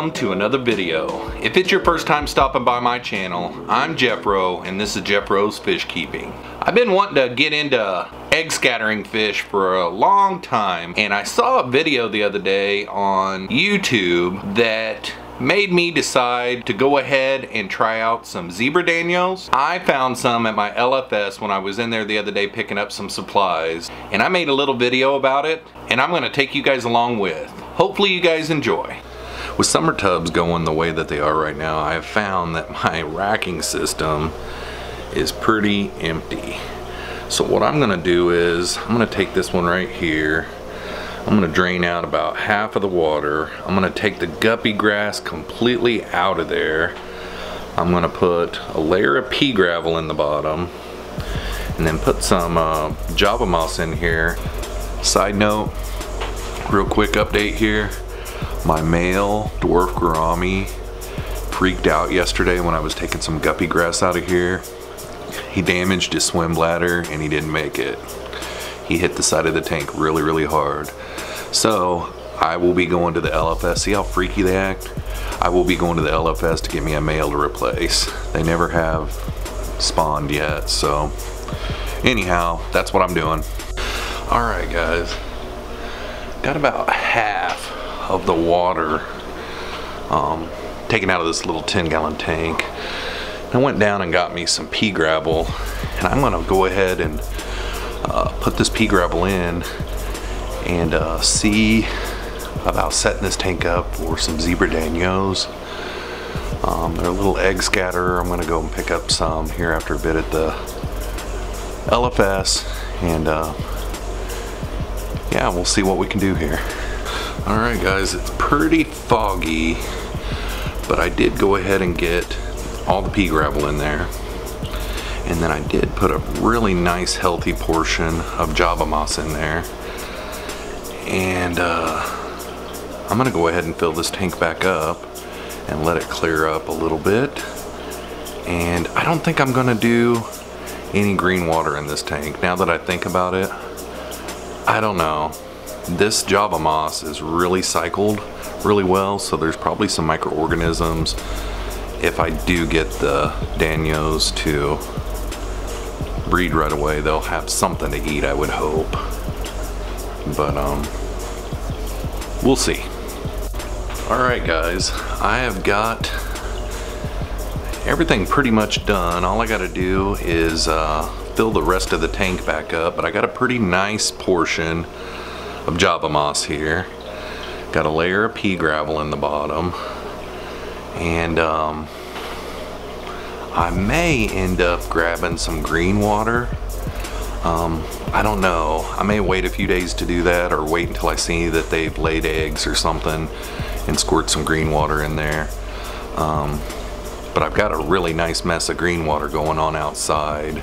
welcome to another video. If it's your first time stopping by my channel, I'm Jeffro and this is Jeffro's Fish Keeping. I've been wanting to get into egg scattering fish for a long time, and I saw a video the other day on YouTube that made me decide to go ahead and try out some zebra danios. I found some at my LFS when I was in there the other day picking up some supplies, and I made a little video about it, and I'm going to take you guys along with. Hopefully you guys enjoy. With summer tubs going the way that they are right now, I have found that my racking system is pretty empty. So what I'm going to do is I'm going to take this one right here. I'm going to drain out about half of the water. I'm going to take the guppy grass completely out of there. I'm going to put a layer of pea gravel in the bottom and then put some Java moss in here. Side note, real quick update here. My male dwarf gourami freaked out yesterday when I was taking some guppy grass out of here. He damaged his swim bladder and he didn't make it. He hit the side of the tank really hard. So I will be going to the LFS. See how freaky they act? I will be going to the LFS to get me a male to replace. They never have spawned yet, so anyhow, that's what I'm doing. Alright guys, got about half of the water taken out of this little 10-gallon tank. I went down and got me some pea gravel, and I'm gonna go ahead and put this pea gravel in and see about setting this tank up for some zebra danios. They're a little egg scatterer. I'm gonna go and pick up some here after a bit at the LFS, and yeah, we'll see what we can do here. Alright guys, it's pretty foggy, but I did go ahead and get all the pea gravel in there, and then I did put a really nice healthy portion of Java moss in there, and I'm gonna go ahead and fill this tank back up and let it clear up a little bit. And I don't think I'm gonna do any green water in this tank. Now that I think about it, I don't know. This Java moss is really cycled really well, so there's probably some microorganisms. If I do get the danios to breed right away, they'll have something to eat, I would hope. But we'll see. Alright guys, I have got everything pretty much done. All I gotta do is fill the rest of the tank back up, but I got a pretty nice portion of Java moss here. Got a layer of pea gravel in the bottom, and I may end up grabbing some green water. I don't know. I may wait a few days to do that, or wait until I see that they've laid eggs or something and squirt some green water in there. But I've got a really nice mess of green water going on outside.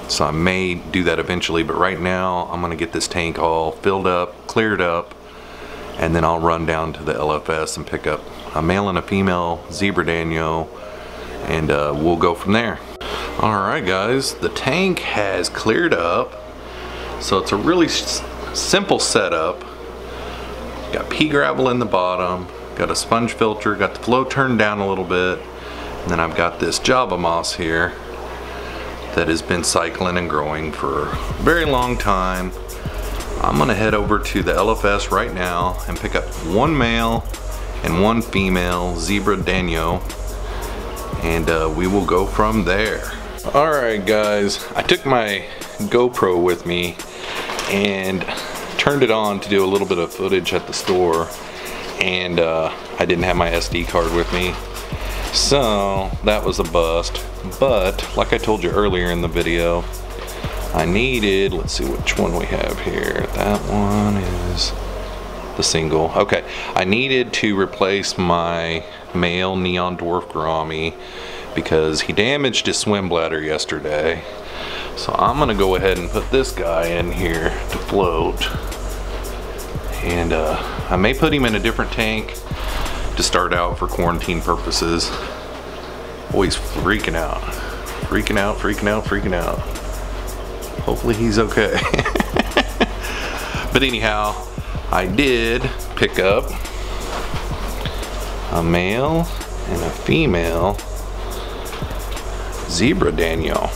So I may do that eventually, but right now I'm gonna get this tank all filled up, cleared up, and then I'll run down to the LFS and pick up a male and a female zebra danio, and we'll go from there. Alright guys, the tank has cleared up, so it's a really simple setup. Got pea gravel in the bottom, got a sponge filter, got the flow turned down a little bit, and then I've got this Java moss here that has been cycling and growing for a very long time. I'm gonna head over to the LFS right now and pick up one male and one female zebra danio, and we will go from there. Alright guys, I took my GoPro with me and turned it on to do a little bit of footage at the store, and I didn't have my SD card with me, so that was a bust. But like I told you earlier in the video, I needed, let's see which one we have here. That one is the single. Okay, I needed to replace my male neon dwarf gourami because he damaged his swim bladder yesterday. So I'm gonna go ahead and put this guy in here to float, and I may put him in a different tank to start out for quarantine purposes. Oh, he's freaking out. Freaking out. Hopefully he's okay. But anyhow, I did pick up a male and a female zebra Daniel.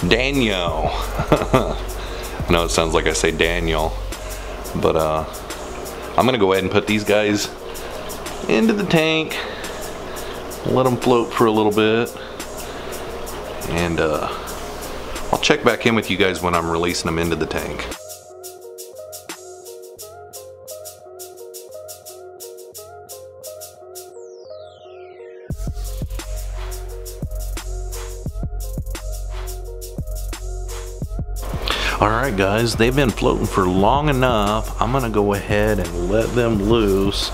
Daniel. I know it sounds like I say Daniel, but I'm gonna go ahead and put these guys into the tank, let them float for a little bit, and I'll check back in with you guys when I'm releasing them into the tank. Alright guys, they've been floating for long enough. I'm gonna go ahead and let them loose,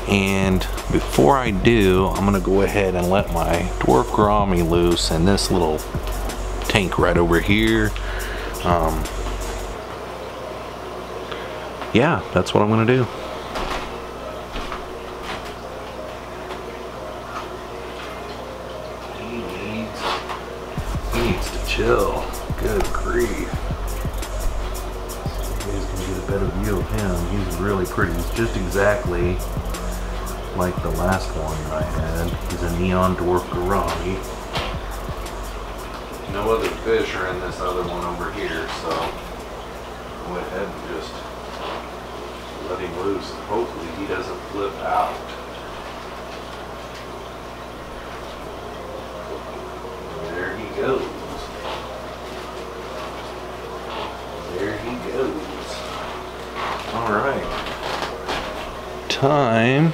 and before I do, I'm gonna go ahead and let my dwarf gourami loose in this little tank right over here. Yeah, that's what I'm gonna do. He needs to chill. Good grief. You guys can get a better view of him. He's really pretty. He's just exactly like the last one that I had. He's a neon dwarf gourami. No other fish are in this other one over here, so go ahead and just let him loose, and hopefully he doesn't flip out. There he goes. There he goes. Alright. Time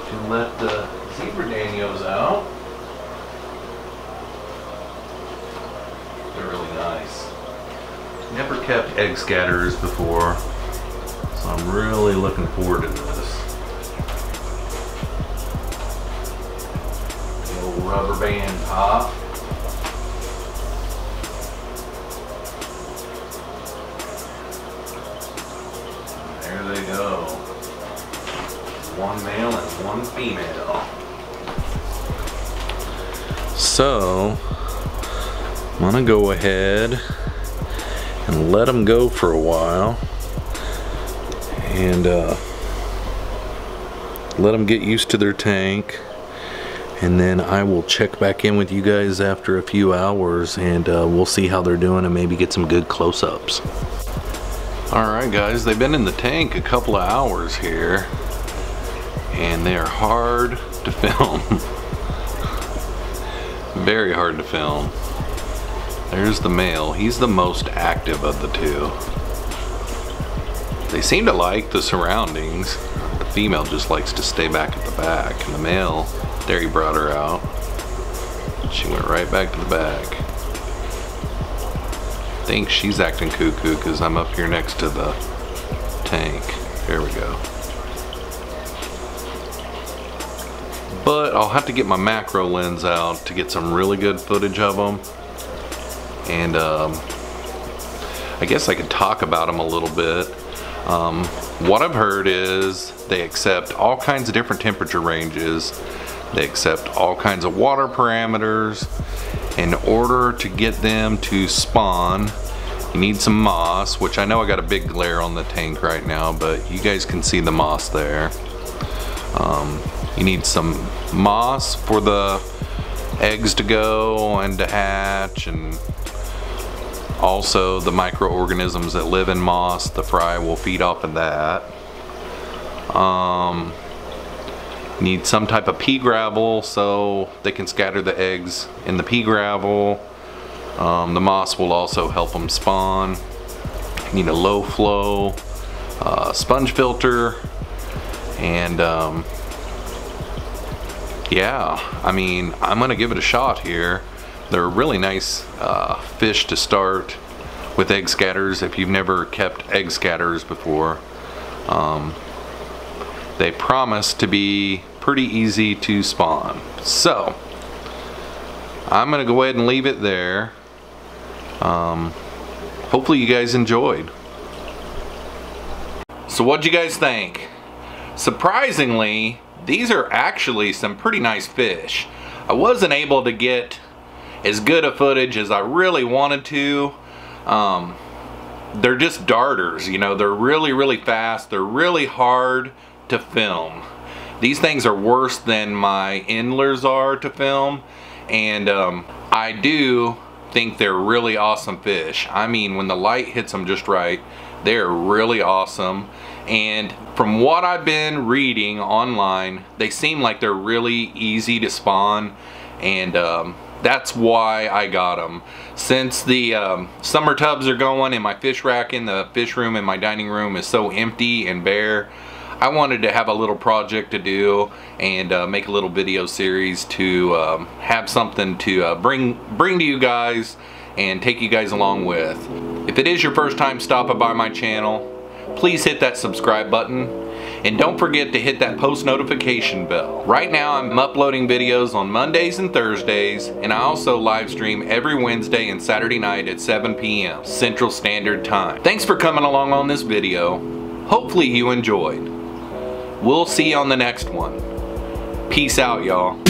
to let the zebra Danios out. They're really nice. Never kept egg scatterers before, so I'm really looking forward to this. The old rubber band top. There they go. One male and one female. So I'm gonna go ahead and let them go for a while, and let them get used to their tank, and then I will check back in with you guys after a few hours, and we'll see how they're doing and maybe get some good close-ups. Alright guys, they've been in the tank a couple of hours here, and they are hard to film. Very hard to film. There's the male. He's the most active of the two. They seem to like the surroundings. The female just likes to stay back at the back, and the male, there, he brought her out. She went right back to the back. I think she's acting cuckoo because I'm up here next to the tank. There we go. But I'll have to get my macro lens out to get some really good footage of them. And I guess I could talk about them a little bit. What I've heard is they accept all kinds of different temperature ranges. They accept all kinds of water parameters. In order to get them to spawn, you need some moss, which I know I got a big glare on the tank right now, but you guys can see the moss there. You need some moss for the eggs to go and to hatch, and also the microorganisms that live in moss. The fry will feed off of that. Need some type of pea gravel so they can scatter the eggs in the pea gravel. The moss will also help them spawn. Need a low flow sponge filter, and yeah, I mean, I'm gonna give it a shot here. They're a really nice fish to start with egg scatters if you've never kept egg scatters before. They promise to be pretty easy to spawn. So I'm gonna go ahead and leave it there. Hopefully you guys enjoyed. So what'd you guys think? Surprisingly, these are actually some pretty nice fish. I wasn't able to get as good a footage as I really wanted to. They're just darters, you know, they're really fast, they're really hard to film. These things are worse than my Endlers are to film, and I do think they're really awesome fish. I mean, when the light hits them just right, they're really awesome. And from what I've been reading online, they seem like they're really easy to spawn, and that's why I got them. Since the summer tubs are going and my fish rack in the fish room in my dining room is so empty and bare, I wanted to have a little project to do and make a little video series to have something to bring to you guys and take you guys along with. If it is your first time stopping by my channel, please hit that subscribe button and don't forget to hit that post notification bell. Right now I'm uploading videos on Mondays and Thursdays, and I also live stream every Wednesday and Saturday night at 7 p.m. Central Standard Time. Thanks for coming along on this video. Hopefully you enjoyed. We'll see you on the next one. Peace out, y'all.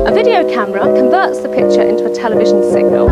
A video camera converts the picture into a television signal.